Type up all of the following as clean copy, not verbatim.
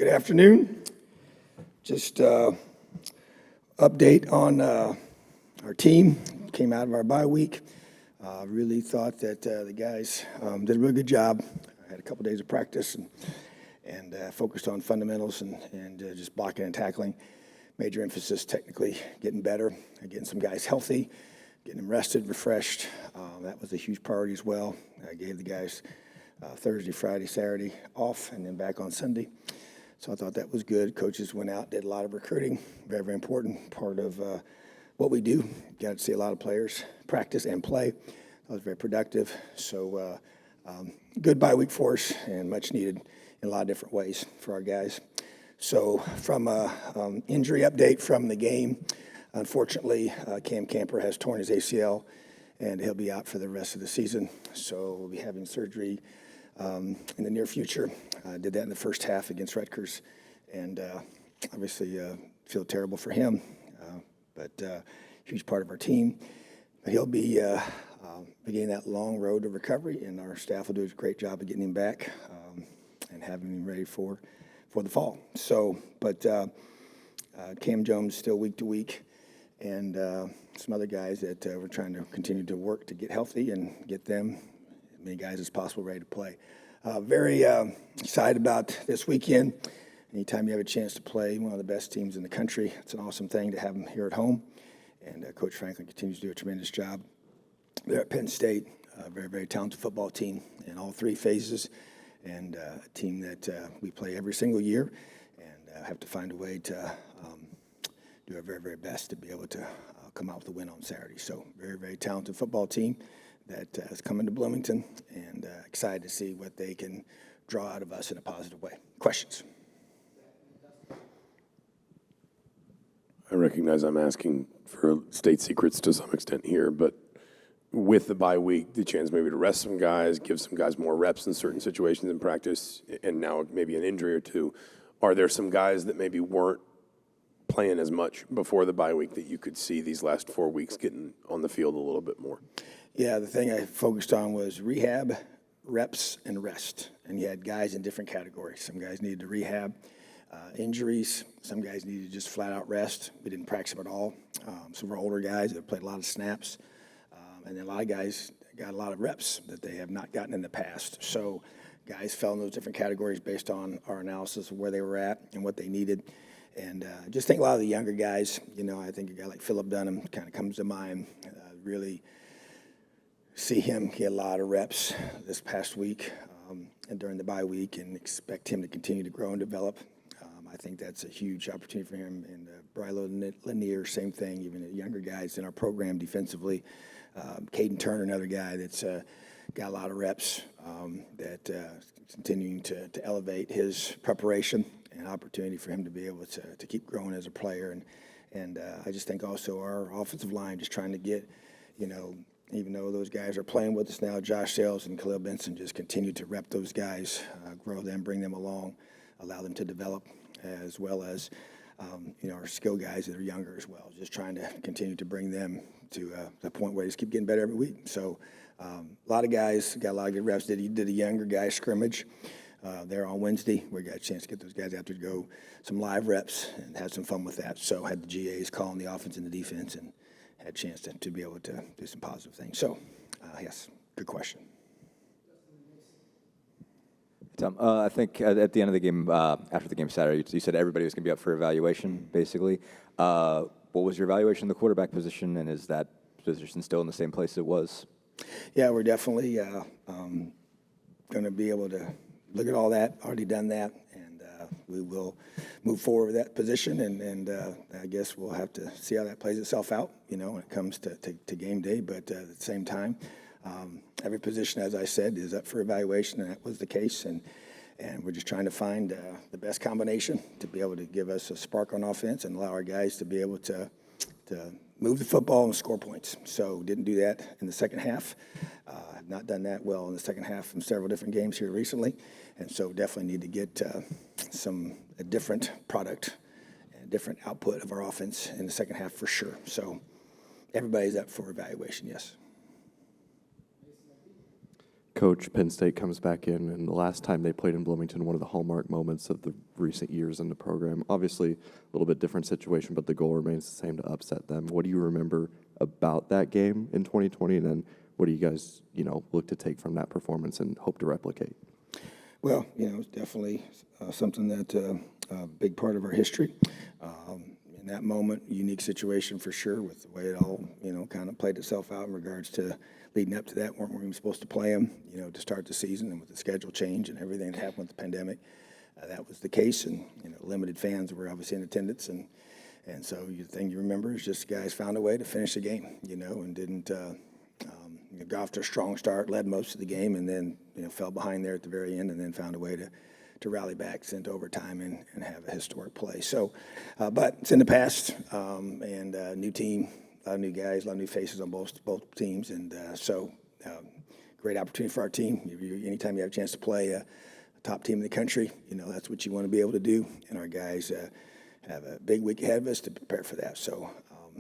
Good afternoon. Just update on our team. Came out of our bye week. Really thought that the guys did a really good job. I had a couple days of practice and focused on fundamentals and just blocking and tackling. Major emphasis technically, getting better, getting some guys healthy, getting them rested, refreshed. That was a huge priority as well. I gave the guys Thursday, Friday, Saturday off, and then back on Sunday. So I thought that was good. Coaches went out, did a lot of recruiting. Very, very important part of what we do. Got to see a lot of players practice and play. That was very productive. So good bye week for us and much needed in a lot of different ways for our guys. So from injury update from the game, unfortunately, Cam Camper has torn his ACL, and he'll be out for the rest of the season. So we'll be having surgery in the near future. Did that in the first half against Rutgers, and obviously feel terrible for him, but huge part of our team. But he'll be beginning that long road to recovery, and our staff will do a great job of getting him back and having him ready for the fall. So, but Cam Jones still week to week, and some other guys that we're trying to continue to work to get healthy and get them, as many guys as possible, ready to play. Very excited about this weekend. Anytime you have a chance to play one of the best teams in the country, it's an awesome thing to have them here at home. And Coach Franklin continues to do a tremendous job. They're at Penn State, a very, very talented football team in all three phases, and a team that we play every single year and have to find a way to do our very, very best to be able to come out with a win on Saturday. So very, very talented football team that has come into Bloomington, and excited to see what they can draw out of us in a positive way. Questions? I recognize I'm asking for state secrets to some extent here, but with the bye week, the chance maybe to rest some guys, give some guys more reps in certain situations in practice, and now maybe an injury or two, are there some guys that maybe weren't playing as much before the bye week that you could see these last 4 weeks getting on the field a little bit more? Yeah, the thing I focused on was rehab, reps, and rest. And you had guys in different categories. Some guys needed to rehab, injuries. Some guys needed to just flat-out rest. We didn't practice them at all. Some of our older guys that played a lot of snaps. And then a lot of guys got a lot of reps that they have not gotten in the past. So guys fell in those different categories based on our analysis of where they were at and what they needed. And just think a lot of the younger guys, I think a guy like Phillip Dunham kind of comes to mind. Really see him get a lot of reps this past week and during the bye week, and expect him to continue to grow and develop. I think that's a huge opportunity for him. And Brylo Lanier, same thing, even the younger guys in our program defensively. Caden Turner, another guy that's got a lot of reps that continuing to elevate his preparation and opportunity for him to be able to keep growing as a player. And I just think also our offensive line just trying to get, even though those guys are playing with us now, Josh Sales and Khalil Benson, just continue to rep those guys, grow them, bring them along, allow them to develop, as well as, our skill guys that are younger as well. Just trying to continue to bring them to the point where they just keep getting better every week. So a lot of guys got a lot of good reps. Did a younger guy scrimmage there on Wednesday. We got a chance to get those guys out there to go some live reps and had some fun with that. So had the GAs calling the offense and the defense, and had a chance to be able to do some positive things. So, yes, good question. Tom, I think at the end of the game, after the game Saturday, you said everybody was going to be up for evaluation, basically. What was your evaluation of the quarterback position, and is that position still in the same place it was? Yeah, we're definitely going to be able to look at all that, already done that, and we will move forward with that position, and I guess we'll have to see how that plays itself out, when it comes to game day. But at the same time, every position, as I said, is up for evaluation, and that was the case, and we're just trying to find the best combination to be able to give us a spark on offense and allow our guys to be able to move the football and score points. So didn't do that in the second half. Have not done that well in the second half in several different games here recently, and so definitely need to get a different product and different output of our offense in the second half for sure. So everybody's up for evaluation, yes. coach, Penn State comes back in, and the last time they played in Bloomington, one of the hallmark moments of the recent years in the program. Obviously, a little bit different situation, but the goal remains the same, to upset them. What do you remember about that game in 2020, and then what do you guys, look to take from that performance and hope to replicate? Well, it's definitely something that a big part of our history. In that moment, unique situation for sure, with the way it all, kind of played itself out in regards to leading up to that. Weren't we even supposed to play them, to start the season, and with the schedule change and everything that happened with the pandemic, that was the case. And limited fans were obviously in attendance, and so the thing you remember is just the guys found a way to finish the game, and didn't got off to a strong start, led most of the game, and then fell behind there at the very end, and then found a way to rally back, sent overtime, and have a historic play. So, but it's in the past, and new team, a lot of new guys, a lot of new faces on both teams, and so great opportunity for our team. Anytime you have a chance to play a top team in the country, that's what you want to be able to do, and our guys have a big week ahead of us to prepare for that. So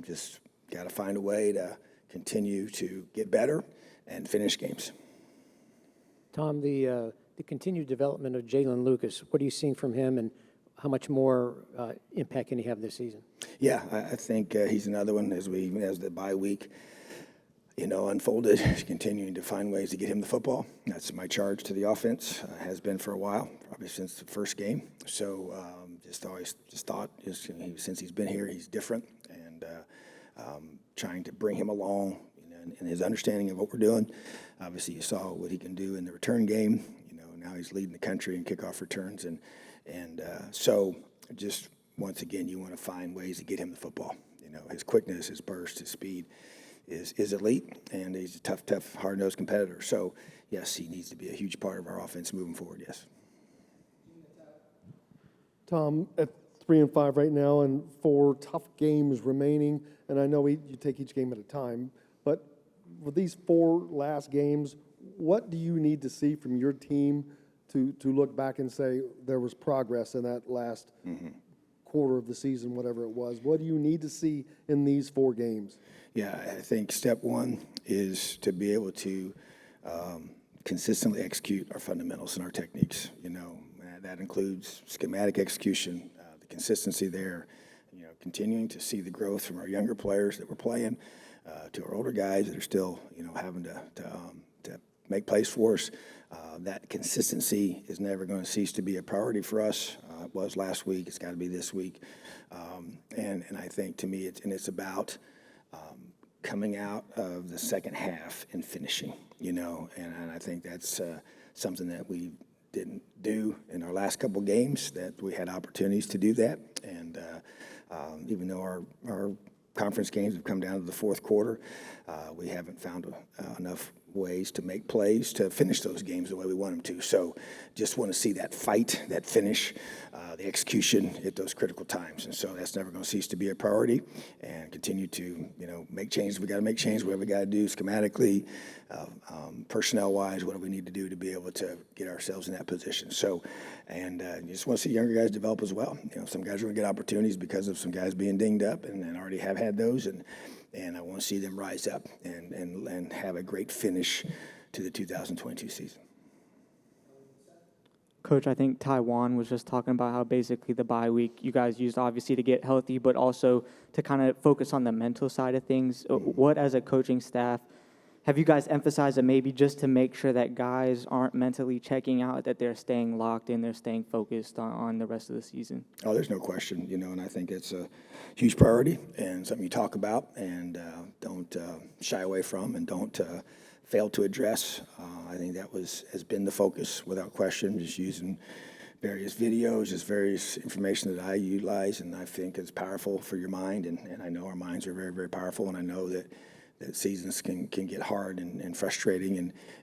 just got to find a way to continue to get better and finish games. Tom, the continued development of Jalen Lucas, what are you seeing from him, and how much more impact can he have this season? Yeah, I think he's another one as the bye week, unfolded, continuing to find ways to get him the football. That's my charge to the offense. Has been for a while, probably since the first game. So just thought since he's been here, he's different, and trying to bring him along in his understanding of what we're doing. Obviously, you saw what he can do in the return game. Now he's leading the country in kickoff returns, and so just once again, you want to find ways to get him the football. His quickness, his burst, his speed is elite, and he's a tough, hard-nosed competitor. So yes, he needs to be a huge part of our offense moving forward. Yes. Tom, at 3-5 right now, and 4 tough games remaining, and I know you take each game at a time, but with these 4 last games, what do you need to see from your team to look back and say there was progress in that last quarter of the season, whatever it was? What do you need to see in these 4 games? Yeah, I think step one is to be able to consistently execute our fundamentals and our techniques. That includes schematic execution, the consistency there, continuing to see the growth from our younger players that we're playing to our older guys that are still, having to make plays for us. That consistency is never going to cease to be a priority for us. It was last week. It's got to be this week. And I think, to me, it's about coming out of the second half and finishing, and I think that's something that we didn't do in our last couple games, that we had opportunities to do that. And even though our conference games have come down to the fourth quarter, we haven't found enough ways to make plays to finish those games the way we want them to. So just want to see that fight, that finish, the execution at those critical times. And so that's never going to cease to be a priority, and continue to, make changes. We got to make changes, whatever we got to do schematically, personnel-wise, what do we need to do to be able to get ourselves in that position. So, and you just want to see younger guys develop as well. Some guys are going to get opportunities because of some guys being dinged up, and already have had those, and I want to see them rise up and have a great finish to the 2022 season. Coach, I think Taiwan was just talking about how basically the bye week you guys used obviously to get healthy, but also to kind of focus on the mental side of things. What, as a coaching staff, have you guys emphasized that maybe just to make sure that guys aren't mentally checking out, that they're staying locked in, they're staying focused on the rest of the season? Oh, there's no question, and I think it's a huge priority and something you talk about and don't shy away from, and don't fail to address. I think that has been the focus without question, just using various videos, just various information that I utilize, and I think it's powerful for your mind, and I know our minds are very, very powerful, and I know that seasons can get hard and frustrating,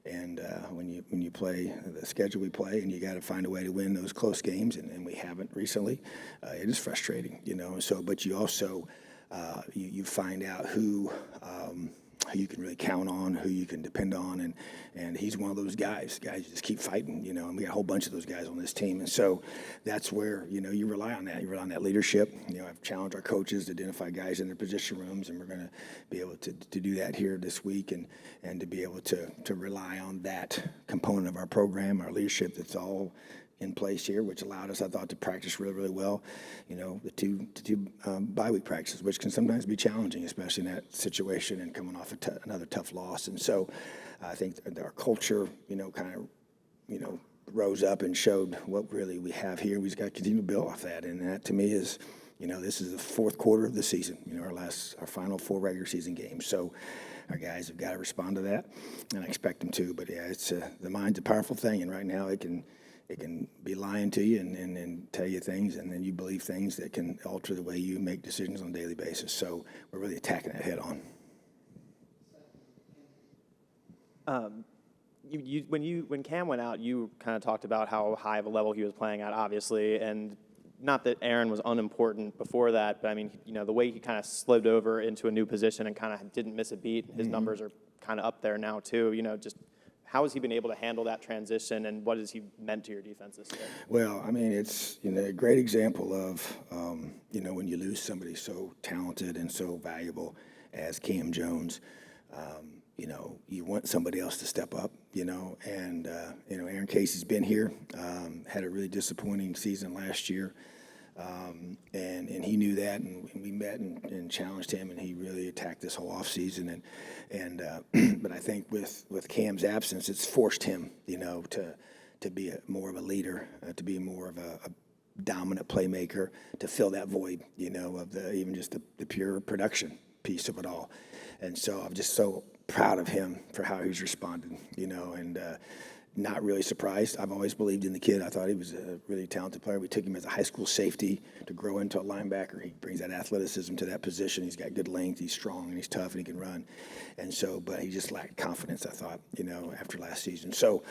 and when you play the schedule we play, and you got to find a way to win those close games, and we haven't recently, it is frustrating, So, but you also you find out who who you can really count on, who you can depend on, and he's one of those guys. Guys just keep fighting, and we got a whole bunch of those guys on this team, and so that's where you rely on that. You rely on that leadership. I've challenged our coaches to identify guys in their position rooms, and we're going to be able to do that here this week, and to be able to rely on that component of our program, our leadership that's all in place here, which allowed us, I thought, to practice really, really well. The two bye week practices, which can sometimes be challenging, especially in that situation and coming off another tough loss. And so I think our culture, rose up and showed what really we have here. We just got to continue to build off that. And that to me is, this is the fourth quarter of the season, our final 4 regular season games. So our guys have got to respond to that, and I expect them to. But yeah, it's the mind's a powerful thing, and right now it can be lying to you and tell you things, and then you believe things that can alter the way you make decisions on a daily basis. So we're really attacking that head on. When Cam went out, you kind of talked about how high of a level he was playing at, obviously, and not that Aaron was unimportant before that, but I mean, the way he kind of slid over into a new position and kind of didn't miss a beat. His numbers are kind of up there now too. Just how has he been able to handle that transition, and what has he meant to your defense this year? Well, I mean, it's a great example of when you lose somebody so talented and so valuable as Cam Jones. You want somebody else to step up, and Aaron Casey's been here, had a really disappointing season last year, and he knew that, and we met and challenged him, and he really attacked this whole offseason, but I think with Cam's absence, it's forced him, to be more of a leader, to be more of a dominant playmaker, to fill that void, of even just the pure production piece of it all. And so I'm just so proud of him for how he's responded, and not really surprised. I've always believed in the kid. I thought he was a really talented player. We took him as a high school safety to grow into a linebacker. He brings that athleticism to that position. He's got good length. He's strong, and he's tough, and he can run. And so, but he just lacked confidence, I thought, after last season. So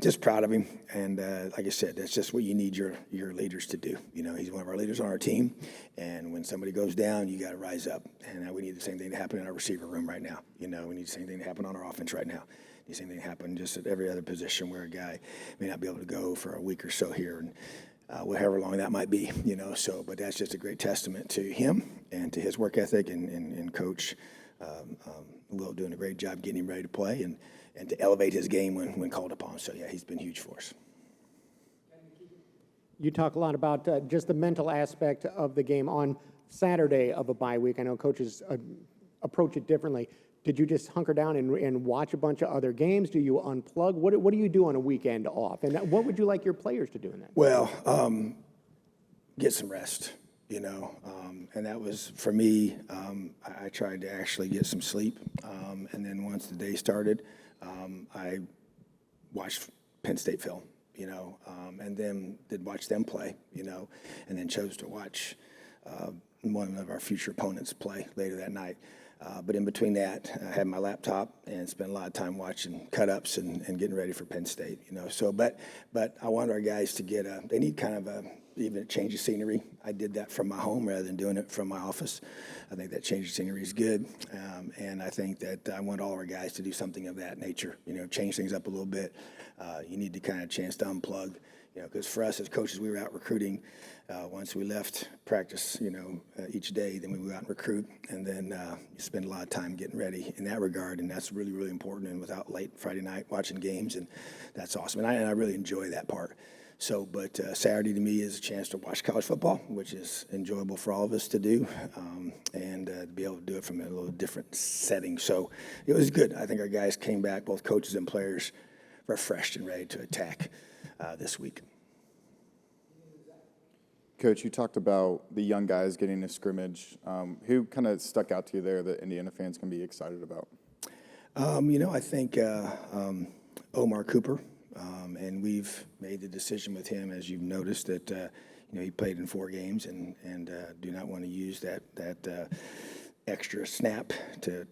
just proud of him. And like I said, that's just what you need your leaders to do. He's one of our leaders on our team. And when somebody goes down, you got to rise up. And we need the same thing to happen in our receiver room right now. We need the same thing to happen on our offense right now. The same thing happened just at every other position where a guy may not be able to go for a week or so here, and however long that might be, So, but that's just a great testament to him and to his work ethic, and Coach Will doing a great job getting him ready to play and to elevate his game when called upon. So, yeah, he's been huge for us. You talk a lot about just the mental aspect of the game on Saturday of a bye week. I know coaches approach it differently. Did you just hunker down and watch a bunch of other games? Do you unplug? What do you do on a weekend off? And what would you like your players to do in that? Well, get some rest, and that was, for me, I tried to actually get some sleep. And then once the day started, I watched Penn State film, and then did watch them play, and then chose to watch one of our future opponents play later that night. But in between that, I had my laptop and spent a lot of time watching cut-ups and getting ready for Penn State, So, but I want our guys to they need kind of even a change of scenery. I did that from my home rather than doing it from my office. I think that change of scenery is good. And I think that I want all our guys to do something of that nature, change things up a little bit. You need to kind of chance to unplug. Because for us as coaches, we were out recruiting. Once we left practice, each day, then we would go out and recruit, and then you spend a lot of time getting ready in that regard, and that's really, really important. And without late Friday night watching games, and that's awesome. And I really enjoy that part. So, but Saturday to me is a chance to watch college football, which is enjoyable for all of us to do, and to be able to do it from a little different setting. So it was good. I think our guys came back, both coaches and players, refreshed and ready to attack this week. Coach, you talked about the young guys getting a scrimmage. Who kind of stuck out to you there that Indiana fans can be excited about? I think Omar Cooper, and we've made the decision with him, as you've noticed, that he played in 4 games and do not want to use that extra snap to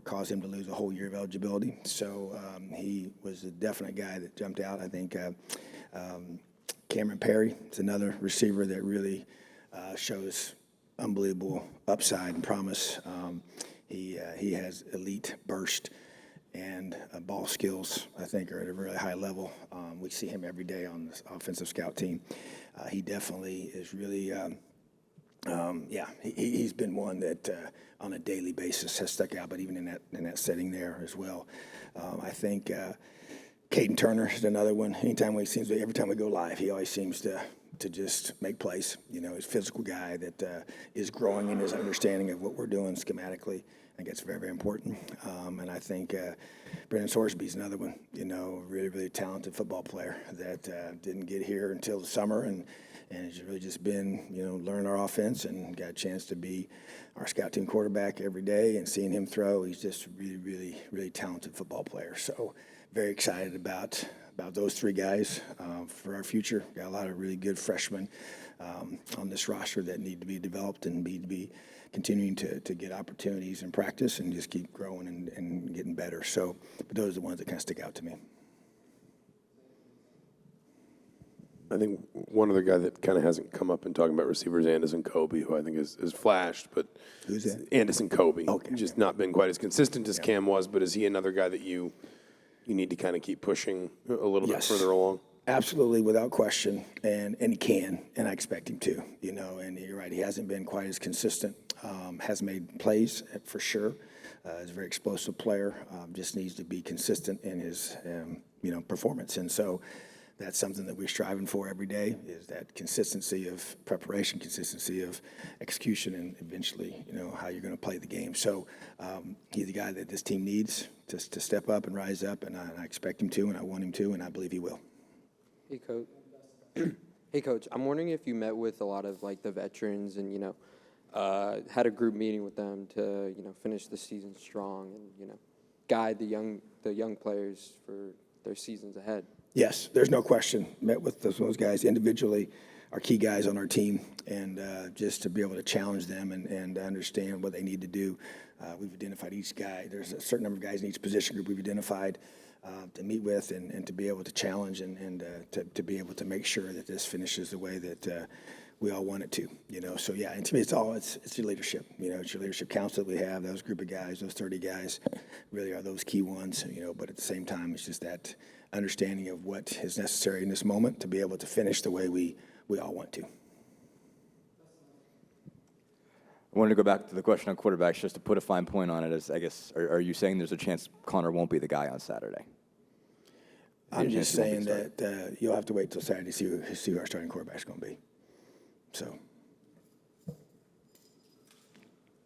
cause him to lose a whole year of eligibility. So he was a definite guy that jumped out. I think Cameron Perry is another receiver that really shows unbelievable upside and promise. He has elite burst and ball skills, I think, are at a really high level. We see him every day on the offensive scout team. He definitely is really, he's been one that on a daily basis has stuck out, but even in that setting there as well. I think Caden Turner is another one. Every time we go live, he always seems to just make plays. You know, he's a physical guy that is growing in his understanding of what we're doing schematically. I think it's very, very important. And I think Brendan Sorsby's another one, you know, really, really talented football player that didn't get here until the summer and has really just been, you know, learning our offense and got a chance to be our scout team quarterback every day and seeing him throw. He's just a really, really, really talented football player. So very excited about those three guys for our future. Got a lot of really good freshmen on this roster that need to be developed and need to be continuing to get opportunities in practice and just keep growing and getting better. So but those are the ones that kind of stick out to me. I think one other guy that kind of hasn't come up in talking about receivers, Anderson Kobe, who I think has flashed, but Who's that? Anderson Kobe. Okay. Just not been quite as consistent as Cam was, but is he another guy that you need to kind of keep pushing a little bit further along? Absolutely, without question, and he can, and I expect him to, you know, and you're right, he hasn't been quite as consistent, has made plays for sure, is a very explosive player, just needs to be consistent in his, performance, and so that's something that we're striving for every day, is that consistency of preparation, consistency of execution, and eventually, you know, how you're going to play the game. So he's the guy that this team needs to step up and rise up, and I expect him to, and I want him to, and I believe he will. Hey, Coach. Hey, Coach. I'm wondering if you met with a lot of like the veterans and had a group meeting with them to finish the season strong and guide the young players for their seasons ahead. Yes, there's no question. Met with those guys individually, our key guys on our team, and just to be able to challenge them and understand what they need to do. We've identified each guy. There's a certain number of guys in each position group we've identified to meet with and to be able to challenge and to be able to make sure that this finishes the way that we all want it to. You know, so yeah, and to me, it's your leadership. You know, it's your leadership council that we have. Those group of guys, those 30 guys, really are those key ones. You know, but at the same time, it's just that understanding of what is necessary in this moment to be able to finish the way we all want to. I wanted to go back to the question on quarterbacks just to put a fine point on it. As I guess, are you saying there's a chance Connor won't be the guy on Saturday? I'm just saying that you'll have to wait till Saturday to see who our starting quarterback's going to be. So.